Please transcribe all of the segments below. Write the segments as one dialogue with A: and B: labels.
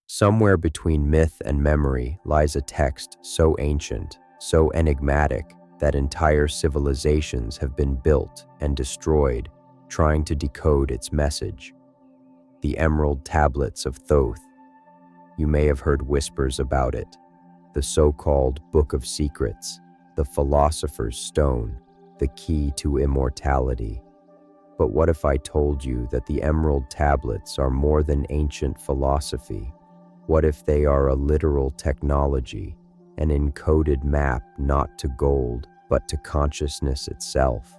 A: Somewhere between myth and memory lies a text so ancient, so enigmatic, that entire civilizations have been built and destroyed trying to decode its message. The Emerald Tablets of Thoth. You may have heard whispers about it. The so-called Book of Secrets, the Philosopher's Stone, the key to immortality. But what if I told you that the Emerald Tablets are more than ancient philosophy? What if they are a literal technology, an encoded map not to gold, but to consciousness itself?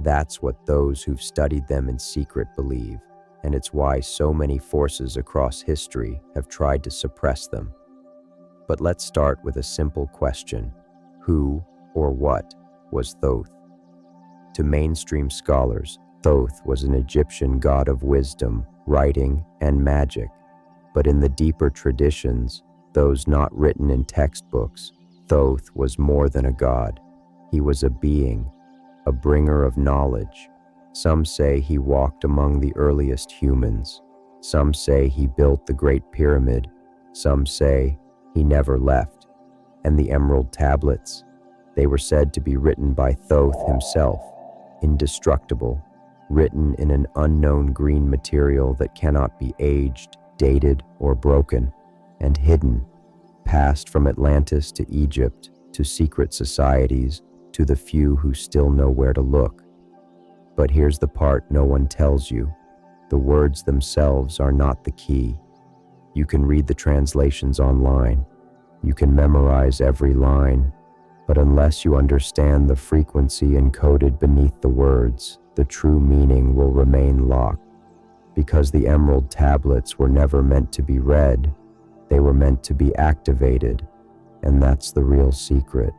A: That's what those who've studied them in secret believe, and it's why so many forces across history have tried to suppress them. But let's start with a simple question. Who or what was Thoth? To mainstream scholars, Thoth was an Egyptian god of wisdom, writing, and magic. But in the deeper traditions, those not written in textbooks, Thoth was more than a god. He was a being, a bringer of knowledge. Some say he walked among the earliest humans. Some say he built the Great Pyramid. Some say he never left. And the Emerald Tablets, they were said to be written by Thoth himself, indestructible, written in an unknown green material that cannot be aged, dated, or broken, and hidden, passed from Atlantis to Egypt, to secret societies, to the few who still know where to look. But here's the part no one tells you. The words themselves are not the key. You can read the translations online. You can memorize every line. But unless you understand the frequency encoded beneath the words, the true meaning will remain locked. Because the Emerald Tablets were never meant to be read, they were meant to be activated. And that's the real secret.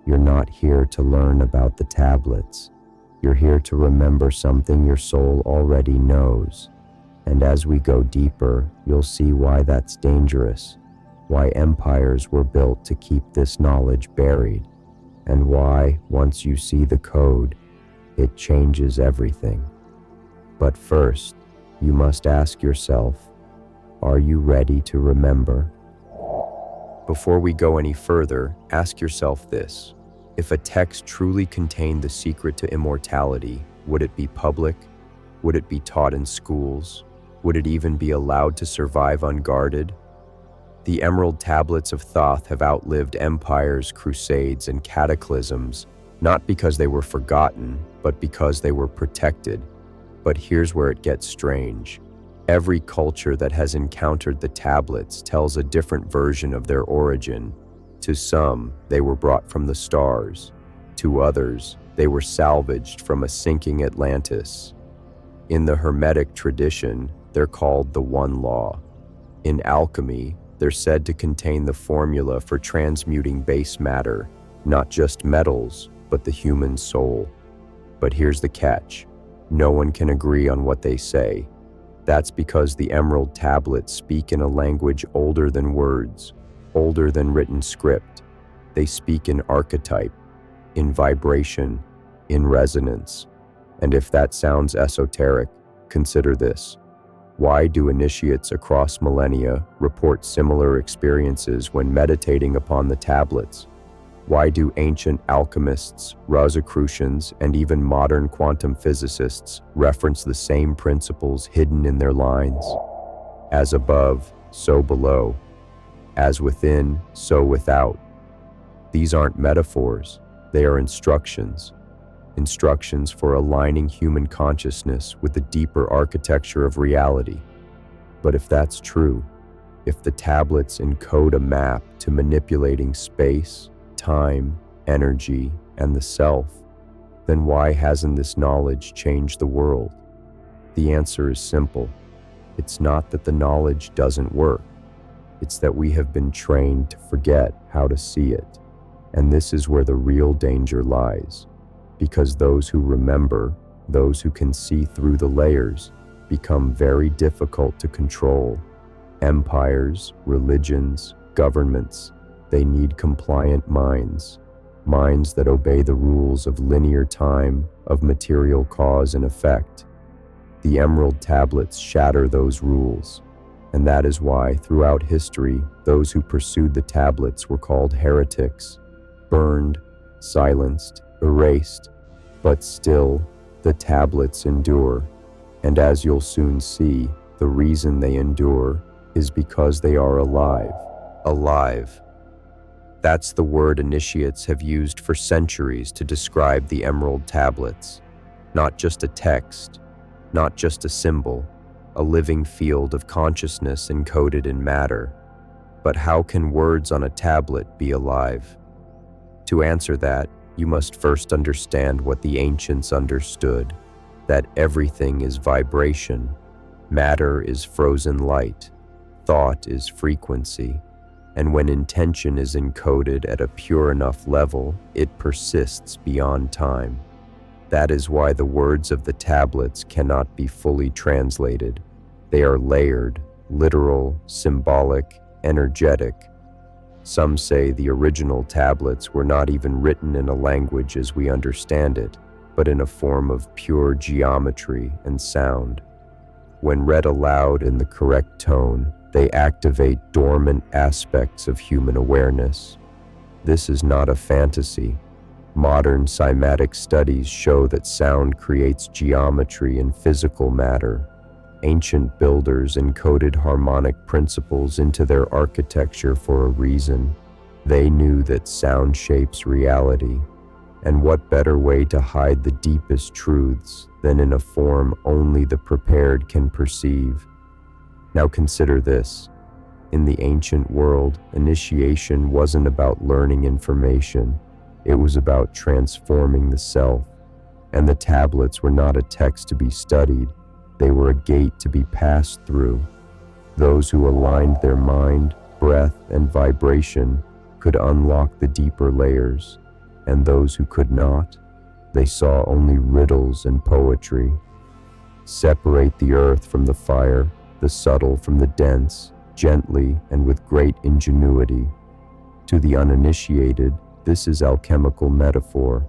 A: You're not here to learn about the tablets. You're here to remember something your soul already knows. And as we go deeper, you'll see why that's dangerous, why empires were built to keep this knowledge buried, and why, once you see the code, it changes everything. But first, you must ask yourself, are you ready to remember? Before we go any further, ask yourself this. If a text truly contained the secret to immortality, would it be public? Would it be taught in schools? Would it even be allowed to survive unguarded? The Emerald Tablets of Thoth have outlived empires, crusades, and cataclysms, not because they were forgotten, but because they were protected. But here's where it gets strange. Every culture that has encountered the tablets tells a different version of their origin. To some, they were brought from the stars. To others, they were salvaged from a sinking Atlantis. In the Hermetic tradition, they're called the One Law. In alchemy, they're said to contain the formula for transmuting base matter, not just metals, but the human soul. But here's the catch. No one can agree on what they say. That's because the Emerald Tablets speak in a language older than words, older than written script. They speak in archetype, in vibration, in resonance. And if that sounds esoteric, consider this. Why do initiates across millennia report similar experiences when meditating upon the tablets? Why do ancient alchemists, Rosicrucians, and even modern quantum physicists reference the same principles hidden in their lines? As above, so below. As within, so without. These aren't metaphors, they are instructions. Instructions for aligning human consciousness with the deeper architecture of reality. But if that's true, if the tablets encode a map to manipulating space, time, energy, and the self, then why hasn't this knowledge changed the world? The answer is simple. It's not that the knowledge doesn't work. It's that we have been trained to forget how to see it. And this is where the real danger lies. Because those who remember, those who can see through the layers, become very difficult to control. Empires, religions, governments, they need compliant minds. Minds that obey the rules of linear time, of material cause and effect. The Emerald Tablets shatter those rules. And that is why, throughout history, those who pursued the tablets were called heretics, burned, silenced, erased. But still, the tablets endure. And as you'll soon see, the reason they endure is because they are alive. Alive. That's the word initiates have used for centuries to describe the Emerald Tablets. Not just a text, not just a symbol, a living field of consciousness encoded in matter. But how can words on a tablet be alive? To answer that, you must first understand what the ancients understood, that everything is vibration, matter is frozen light, thought is frequency, and when intention is encoded at a pure enough level, it persists beyond time. That is why the words of the tablets cannot be fully translated. They are layered, literal, symbolic, energetic. Some say the original tablets were not even written in a language as we understand it, but in a form of pure geometry and sound. When read aloud in the correct tone, they activate dormant aspects of human awareness. This is not a fantasy. Modern cymatic studies show that sound creates geometry in physical matter. Ancient builders encoded harmonic principles into their architecture for a reason. They knew that sound shapes reality. And what better way to hide the deepest truths than in a form only the prepared can perceive? Now consider this. In the ancient world, initiation wasn't about learning information. It was about transforming the self. And the tablets were not a text to be studied. They were a gate to be passed through. Those who aligned their mind, breath, and vibration could unlock the deeper layers. And those who could not, they saw only riddles and poetry. Separate the earth from the fire, the subtle from the dense, gently and with great ingenuity. To the uninitiated, this is alchemical metaphor,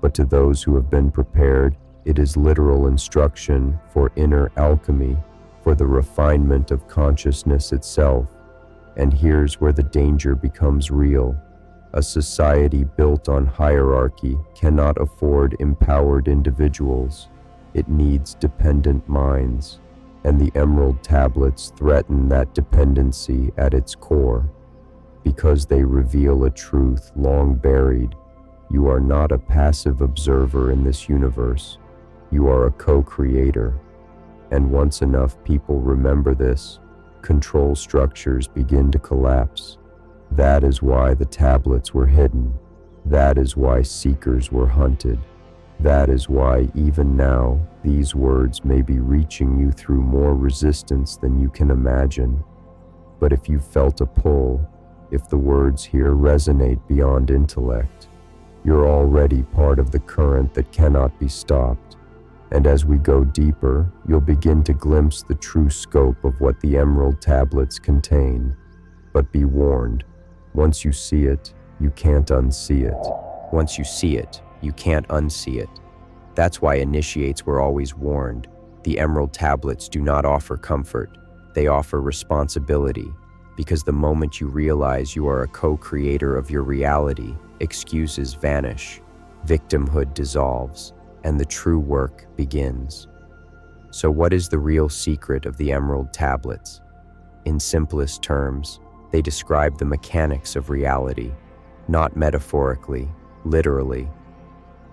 A: but to those who have been prepared, it is literal instruction for inner alchemy, for the refinement of consciousness itself. And here's where the danger becomes real. A society built on hierarchy cannot afford empowered individuals. It needs dependent minds, and the Emerald Tablets threaten that dependency at its core. Because they reveal a truth long buried. You are not a passive observer in this universe. You are a co-creator. And once enough people remember this, control structures begin to collapse. That is why the tablets were hidden. That is why seekers were hunted. That is why even now these words may be reaching you through more resistance than you can imagine. But if you felt a pull, if the words here resonate beyond intellect, you're already part of the current that cannot be stopped. And as we go deeper, you'll begin to glimpse the true scope of what the Emerald Tablets contain. But be warned, once you see it, you can't unsee it.
B: Once you see it, you can't unsee it. That's why initiates were always warned. The Emerald Tablets do not offer comfort. They offer responsibility. Because the moment you realize you are a co-creator of your reality, excuses vanish, victimhood dissolves, and the true work begins. So what is the real secret of the Emerald Tablets? In simplest terms, they describe the mechanics of reality, not metaphorically, literally.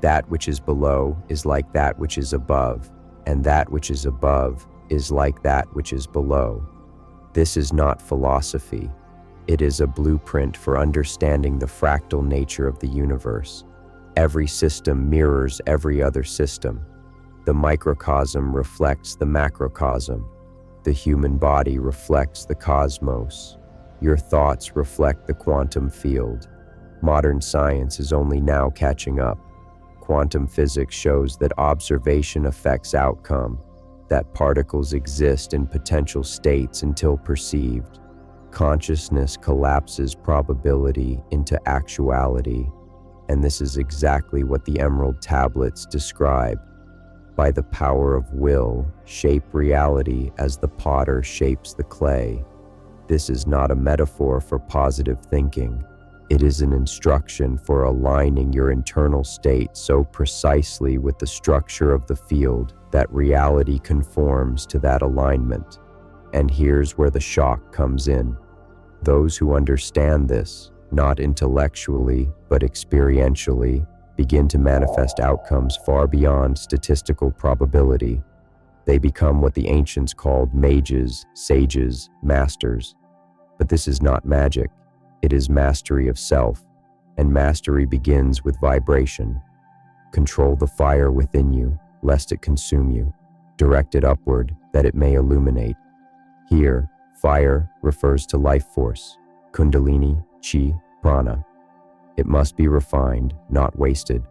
B: That which is below is like that which is above, and that which is above is like that which is below. This is not philosophy. It is a blueprint for understanding the fractal nature of the universe. Every system mirrors every other system. The microcosm reflects the macrocosm. The human body reflects the cosmos. Your thoughts reflect the quantum field. Modern science is only now catching up. Quantum physics shows that observation affects outcome, that particles exist in potential states until perceived. Consciousness collapses probability into actuality, and this is exactly what the Emerald Tablets describe.
A: by the power of will, shape reality as the potter shapes the clay. This is not a metaphor for positive thinking. It is an instruction for aligning your internal state so precisely with the structure of the field that reality conforms to that alignment. And here's where the shock comes in. Those who understand this, not intellectually but experientially, begin to manifest outcomes far beyond statistical probability. They become what the ancients called mages, sages, masters. But this is not magic. It is mastery of self, and mastery begins with vibration. Control the fire within you, lest it consume you. Direct it upward, that it may illuminate. Here, fire refers to life force, kundalini, chi, prana. It must be refined, not wasted.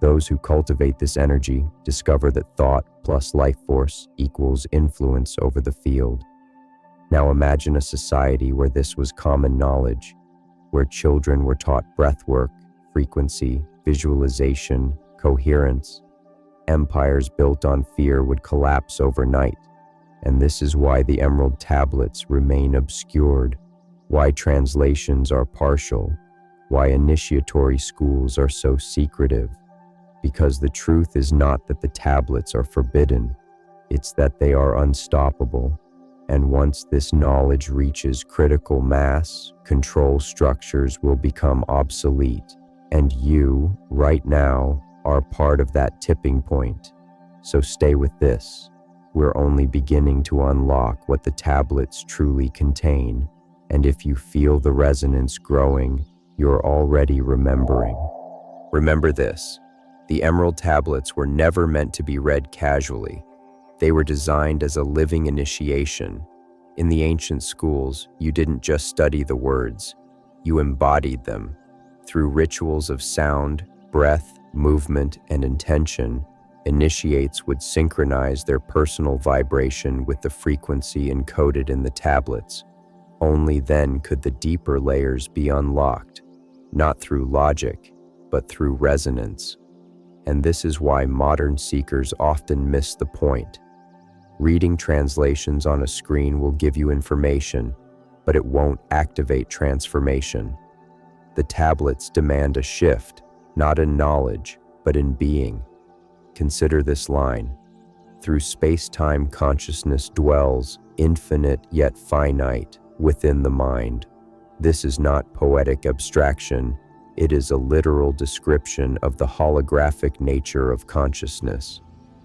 A: Those who cultivate this energy discover that thought plus life force equals influence over the field. Now imagine a society where this was common knowledge, where children were taught breathwork, frequency, visualization, coherence. Empires built on fear would collapse overnight, and this is why the Emerald Tablets remain obscured, why translations are partial, why initiatory schools are so secretive. Because the truth is not that the tablets are forbidden, it's that they are unstoppable. And once this knowledge reaches critical mass, control structures will become obsolete. And you, right now, are part of that tipping point. So stay with this. We're only beginning to unlock what the tablets truly contain. And if you feel the resonance growing, you're already remembering. Remember this. The Emerald Tablets were never meant to be read casually. They were designed as a living initiation. In the ancient schools, you didn't just study the words, you embodied them. Through rituals of sound, breath, movement, and intention, initiates would synchronize their personal vibration with the frequency encoded in the tablets. Only then could the deeper layers be unlocked, not through logic, but through resonance. And this is why modern seekers often miss the point. Reading translations on a screen will give you information, but it won't activate transformation. The tablets demand a shift, not in knowledge, but in being. Consider this line. Through space-time consciousness dwells, infinite yet finite, within the mind. This is not poetic abstraction. It is a literal description of the holographic nature of consciousness.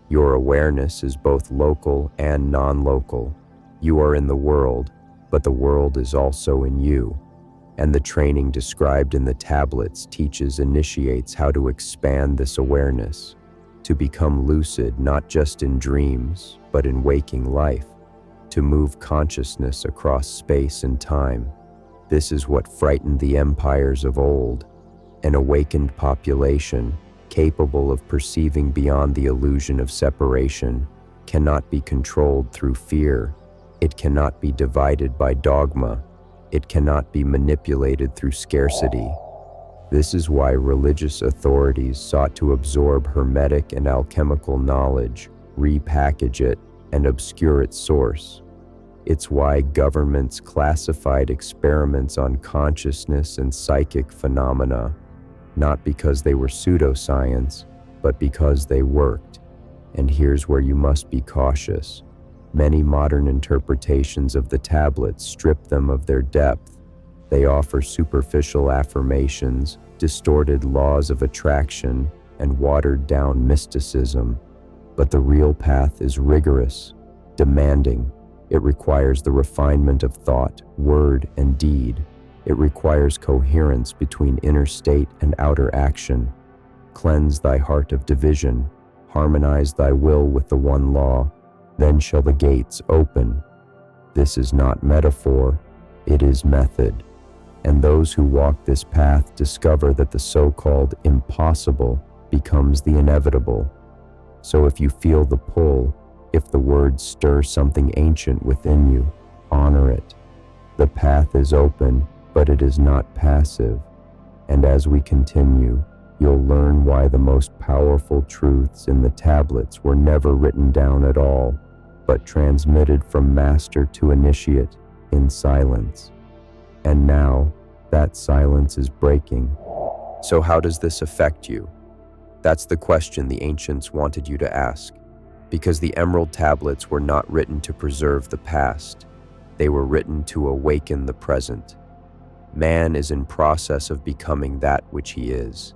A: Your awareness is both local and non-local. You are in the world, but the world is also in you. And the training described in the tablets teaches initiates how to expand this awareness, to become lucid not just in dreams, but in waking life, to move consciousness across space and time. This is what frightened the empires of old. An awakened population, capable of perceiving beyond the illusion of separation, cannot be controlled through fear. It cannot be divided by dogma. It cannot be manipulated through scarcity. This is why religious authorities sought to absorb hermetic and alchemical knowledge, repackage it, and obscure its source. It's why governments classified experiments on consciousness and psychic phenomena, not because they were pseudoscience, but because they worked. And here's where you must be cautious. Many modern interpretations of the tablets strip them of their depth. They offer superficial affirmations, distorted laws of attraction, and watered-down mysticism. But the real path is rigorous, demanding. It requires the refinement of thought, word, and deed. It requires coherence between inner state and outer action. Cleanse thy heart of division. Harmonize thy will with the one law. Then shall the gates open. This is not metaphor, it is method. And those who walk this path discover that the so-called impossible becomes the inevitable. So if you feel the pull, if the words stir something ancient within you, honor it. The path is open, but it is not passive. And as we continue, You'll learn why the most powerful truths in the tablets were never written down at all, but transmitted from master to initiate in silence. And now, that silence is breaking. So how does this affect you? That's the question the ancients wanted you to ask, because the Emerald Tablets were not written to preserve the past. They were written to awaken the present. Man is in process of becoming that which he is.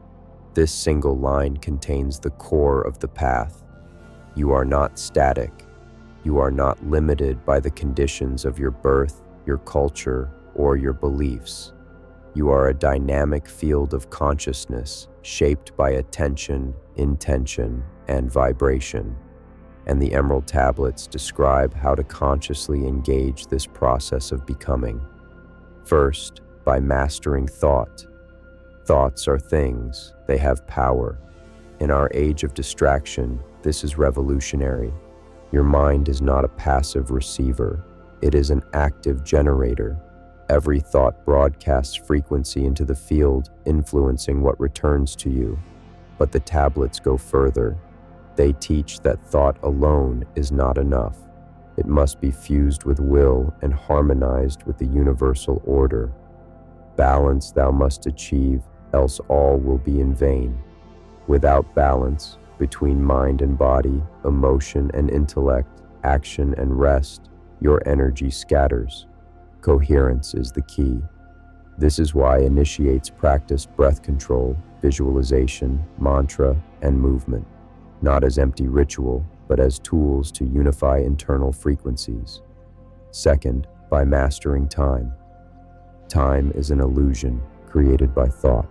A: This single line contains the core of the path. You are not static. You are not limited by the conditions of your birth, your culture, or your beliefs. You are a dynamic field of consciousness shaped by attention, intention, and vibration. And the Emerald Tablets describe how to consciously engage this process of becoming. First, by mastering thought. Thoughts are things, they have power. In our age of distraction, this is revolutionary. Your mind is not a passive receiver, it is an active generator. Every thought broadcasts frequency into the field, influencing what returns to you. But the tablets go further. They teach that thought alone is not enough. It must be fused with will and harmonized with the universal order. Balance thou must achieve, else all will be in vain. Without balance, between mind and body, emotion and intellect, action and rest, your energy scatters. Coherence is the key. This is why initiates practice breath control, visualization, mantra, and movement, not as empty ritual, but as tools to unify internal frequencies. Second, by mastering time. Time is an illusion created by thought.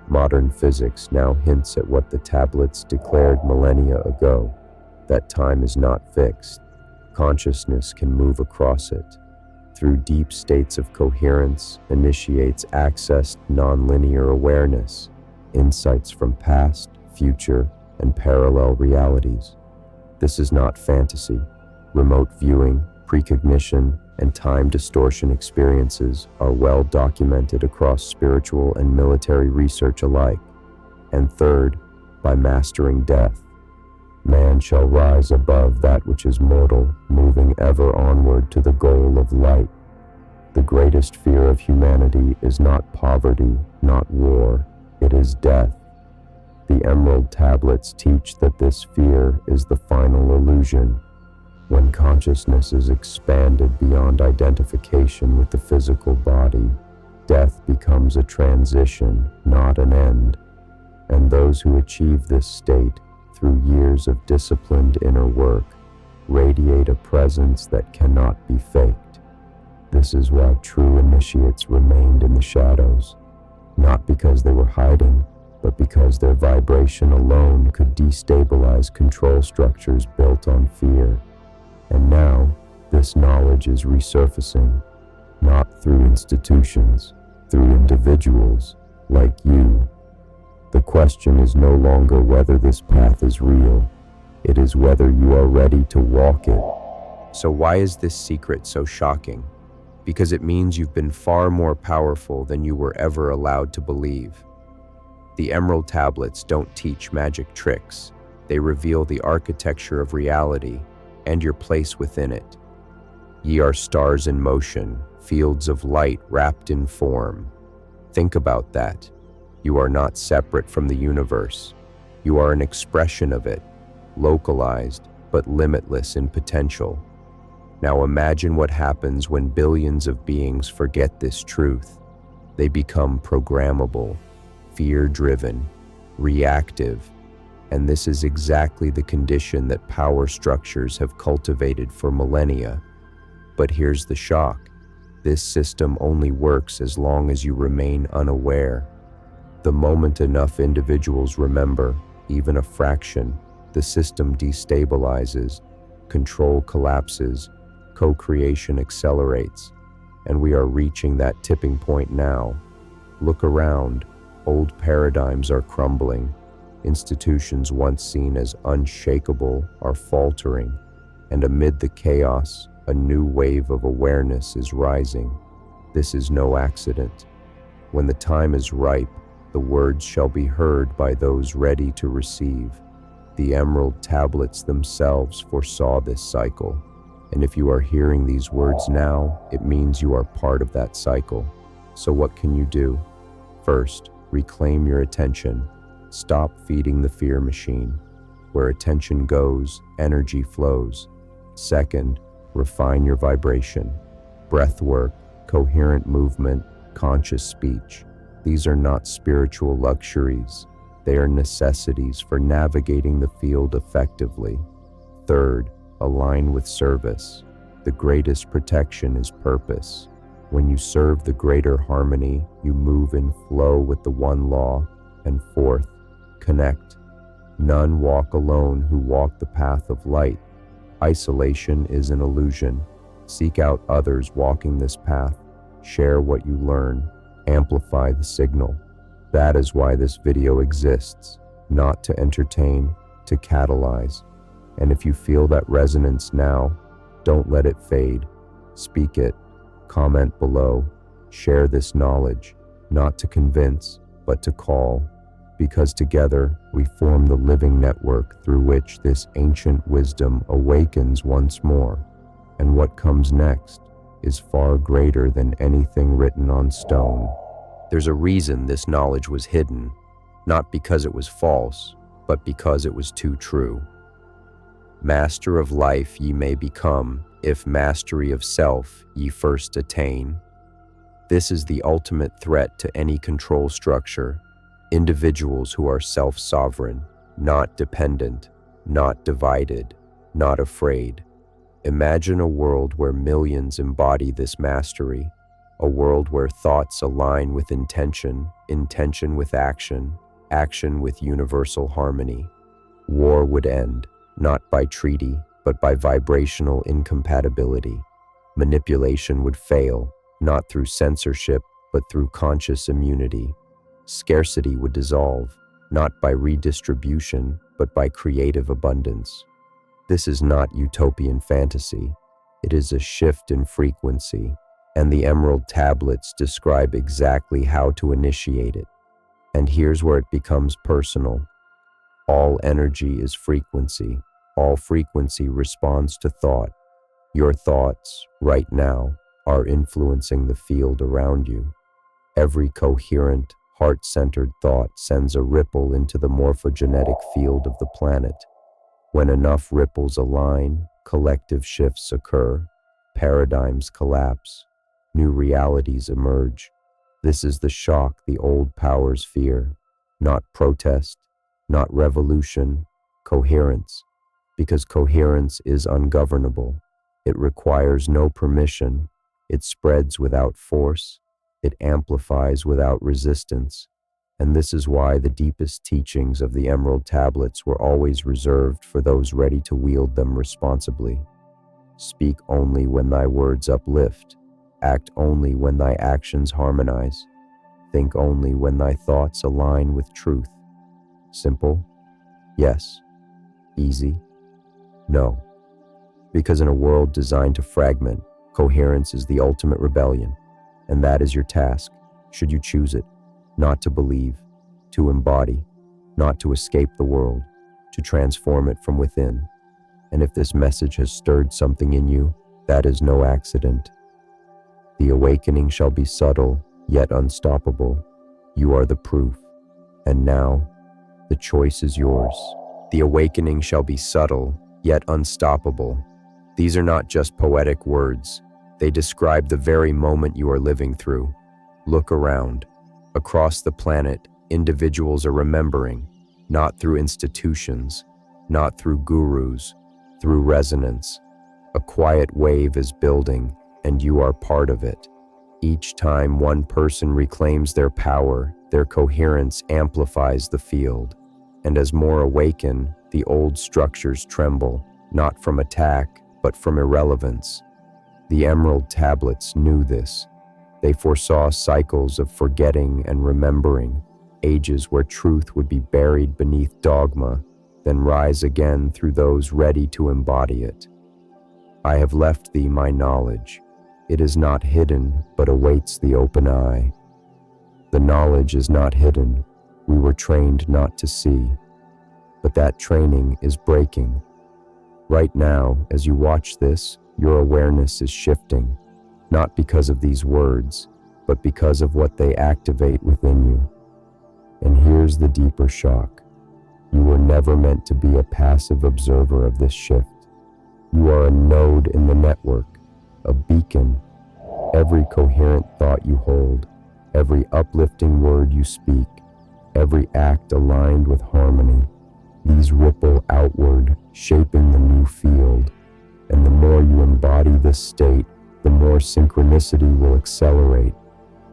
A: Modern physics now hints at what the tablets declared millennia ago, that time is not fixed. Consciousness can move across it. Through deep states of coherence, initiates accessed nonlinear awareness, insights from past, future, and parallel realities. This is not fantasy. Remote viewing, precognition, and time distortion experiences are well documented across spiritual and military research alike. And third, by mastering death. Man shall rise above that which is mortal, moving ever onward to the goal of light. The greatest fear of humanity is not poverty, not war, it is death. The Emerald Tablets teach that this fear is the final illusion. When consciousness is expanded beyond identification with the physical body, death becomes a transition, not an end. And those who achieve this state through years of disciplined inner work radiate a presence that cannot be faked. This is why true initiates remained in the shadows, not because they were hiding, but because their vibration alone could destabilize control structures built on fear. And now, this knowledge is resurfacing, not through institutions, through individuals like you. The question is no longer whether this path is real, it is whether you are ready to walk it. So why is this secret so shocking? Because it means you've been far more powerful than you were ever allowed to believe. The Emerald Tablets don't teach magic tricks. They reveal the architecture of reality and your place within it. Ye are stars in motion, fields of light wrapped in form. Think about that. You are not separate from the universe. You are an expression of it, localized but limitless in potential. Now imagine what happens when billions of beings forget this truth. They become programmable, fear-driven, reactive, and this is exactly the condition that power structures have cultivated for millennia. But here's the shock. This system only works as long as you remain unaware. The moment enough individuals remember, even a fraction, the system destabilizes, control collapses, co-creation accelerates, and we are reaching that tipping point now. Look around, old paradigms are crumbling. Institutions once seen as unshakable are faltering, and amid the chaos, a new wave of awareness is rising. This is no accident. When the time is ripe, the words shall be heard by those ready to receive. The Emerald Tablets themselves foresaw this cycle, and if you are hearing these words now, it means you are part of that cycle. So what can you do? First, reclaim your attention. Stop feeding the fear machine. Where attention goes, energy flows. Second, refine your vibration. Breath work, coherent movement, conscious speech. These are not spiritual luxuries. They are necessities for navigating the field effectively. Third, align with service. The greatest protection is purpose. When you serve the greater harmony, you move in flow with the one law. And fourth, connect. None walk alone who walk the path of light. Isolation is an illusion. Seek out others walking this path. Share what you learn. Amplify the signal. That is why this video exists, not to entertain, to catalyze. And if you feel that resonance now, don't let it fade. Speak it. Comment below. Share this knowledge, not to convince, but to call. Because together we form the living network through which this ancient wisdom awakens once more. And what comes next is far greater than anything written on stone. There's a reason this knowledge was hidden, not because it was false, but because it was too true. Master of life ye may become, if mastery of self ye first attain. This is the ultimate threat to any control structure. Individuals who are self-sovereign, not dependent, not divided, not afraid. Imagine a world where millions embody this mastery, a world where thoughts align with intention, intention with action, action with universal harmony. War would end, not by treaty, but by vibrational incompatibility. Manipulation would fail, not through censorship, but through conscious immunity. Scarcity would dissolve, not by redistribution, but by creative abundance. This is not utopian fantasy. It is a shift in frequency, and the Emerald Tablets describe exactly how to initiate it. And here's where it becomes personal. All energy is frequency. All frequency responds to thought. Your thoughts, right now, are influencing the field around you. Every coherent, heart-centered thought sends a ripple into the morphogenetic field of the planet. When enough ripples align, collective shifts occur, paradigms collapse, new realities emerge. This is the shock the old powers fear. Not protest, not revolution, coherence. Because coherence is ungovernable. It requires no permission. It spreads without force. It amplifies without resistance. And this is why the deepest teachings of the Emerald Tablets were always reserved for those ready to wield them responsibly. Speak only when thy words uplift. Act only when thy actions harmonize. Think only when thy thoughts align with truth. Simple? Yes. Easy? No. Because in a world designed to fragment, coherence is the ultimate rebellion. And that is your task, should you choose it. Not to believe, to embody, not to escape the world, to transform it from within. And if this message has stirred something in you, that is no accident. The awakening shall be subtle, yet unstoppable. You are the proof. And now, the choice is yours. The awakening shall be subtle, yet unstoppable. These are not just poetic words. They describe the very moment you are living through. Look around. Across the planet, individuals are remembering, not through institutions, not through gurus, through resonance. A quiet wave is building, and you are part of it. Each time one person reclaims their power, their coherence amplifies the field. And as more awaken, the old structures tremble, not from attack, but from irrelevance. The Emerald Tablets knew this. They foresaw cycles of forgetting and remembering, ages where truth would be buried beneath dogma, then rise again through those ready to embody it. I have left thee my knowledge. It is not hidden, but awaits the open eye.
B: The knowledge is not hidden. We were trained not to see. But that training is breaking. Right now, as you watch this, your awareness is shifting, not because of these words, but because of what they activate within you. And here's the deeper shock. You were never meant to be a passive observer of this shift. You are a node in the network, a beacon. Every coherent thought you hold, every uplifting word you speak, every act aligned with harmony, these ripple outward, shaping the new field. And the more you embody this state, the more synchronicity will accelerate.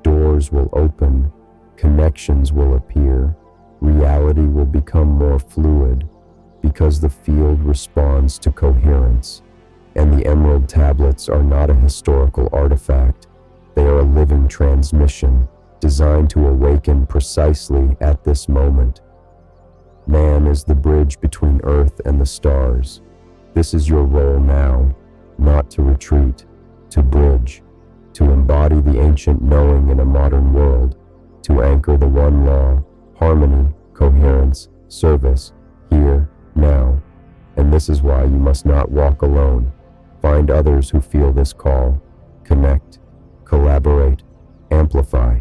B: Doors will open, connections will appear, reality will become more fluid, because the field responds to coherence. And the Emerald Tablets are not a historical artifact. They are a living transmission, designed to awaken precisely at this moment. Man is the bridge between Earth and the stars. This is your role now, not to retreat, to bridge, to embody the ancient knowing in a modern world, to anchor the one law, harmony, coherence, service, here, now. And this is why you must not walk alone. Find others who feel this call. Connect, collaborate, amplify.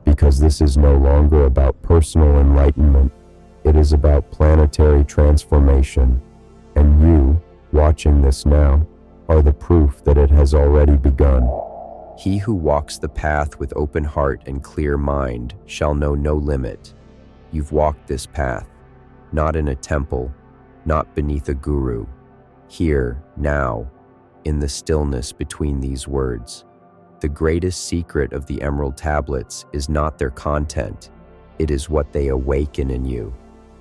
B: Because this is no longer about personal enlightenment. It is about planetary transformation. And you, watching this now, are the proof that it has already begun.
A: He who walks the path with open heart and clear mind shall know no limit. You've walked this path, not in a temple, not beneath a guru. Here, now, in the stillness between these words. The greatest secret of the Emerald Tablets is not their content, it is what they awaken in you,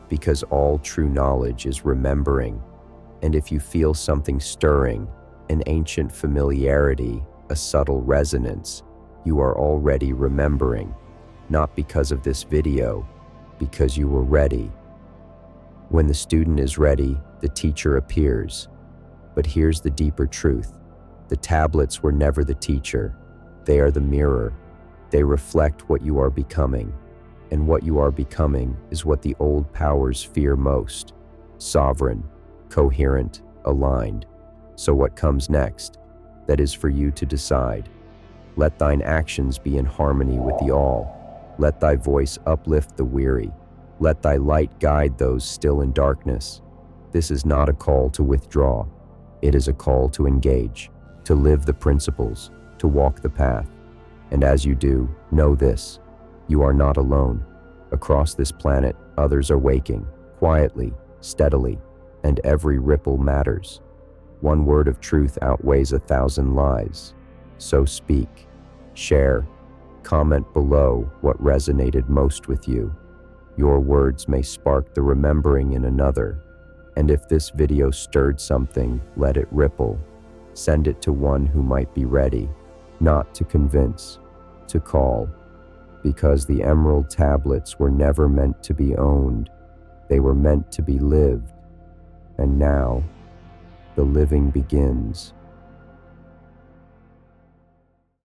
A: because all true knowledge is remembering. And if you feel something stirring, an ancient familiarity, a subtle resonance, you are already remembering, not because of this video, because you were ready. When the student is ready, the teacher appears. But here's the deeper truth. The tablets were never the teacher. They are the mirror. They reflect what you are becoming. And what you are becoming is what the old powers fear most. Sovereign, coherent, aligned. So what comes next? That is for you to decide. Let thine actions be in harmony with the all. Let thy voice uplift the weary. Let thy light guide those still in darkness. This is not a call to withdraw. It is a call to engage, to live the principles, to walk the path. And as you do, know this, you are not alone. Across this planet, others are waking, quietly, steadily, and every ripple matters. One word of truth outweighs 1,000 lies. So speak, share, comment below what resonated most with you. Your words may spark the remembering in another. And if this video stirred something, let it ripple. Send it to one who might be ready, not to convince, to call. Because the Emerald Tablets were never meant to be owned. They were meant to be lived. And now, the living begins.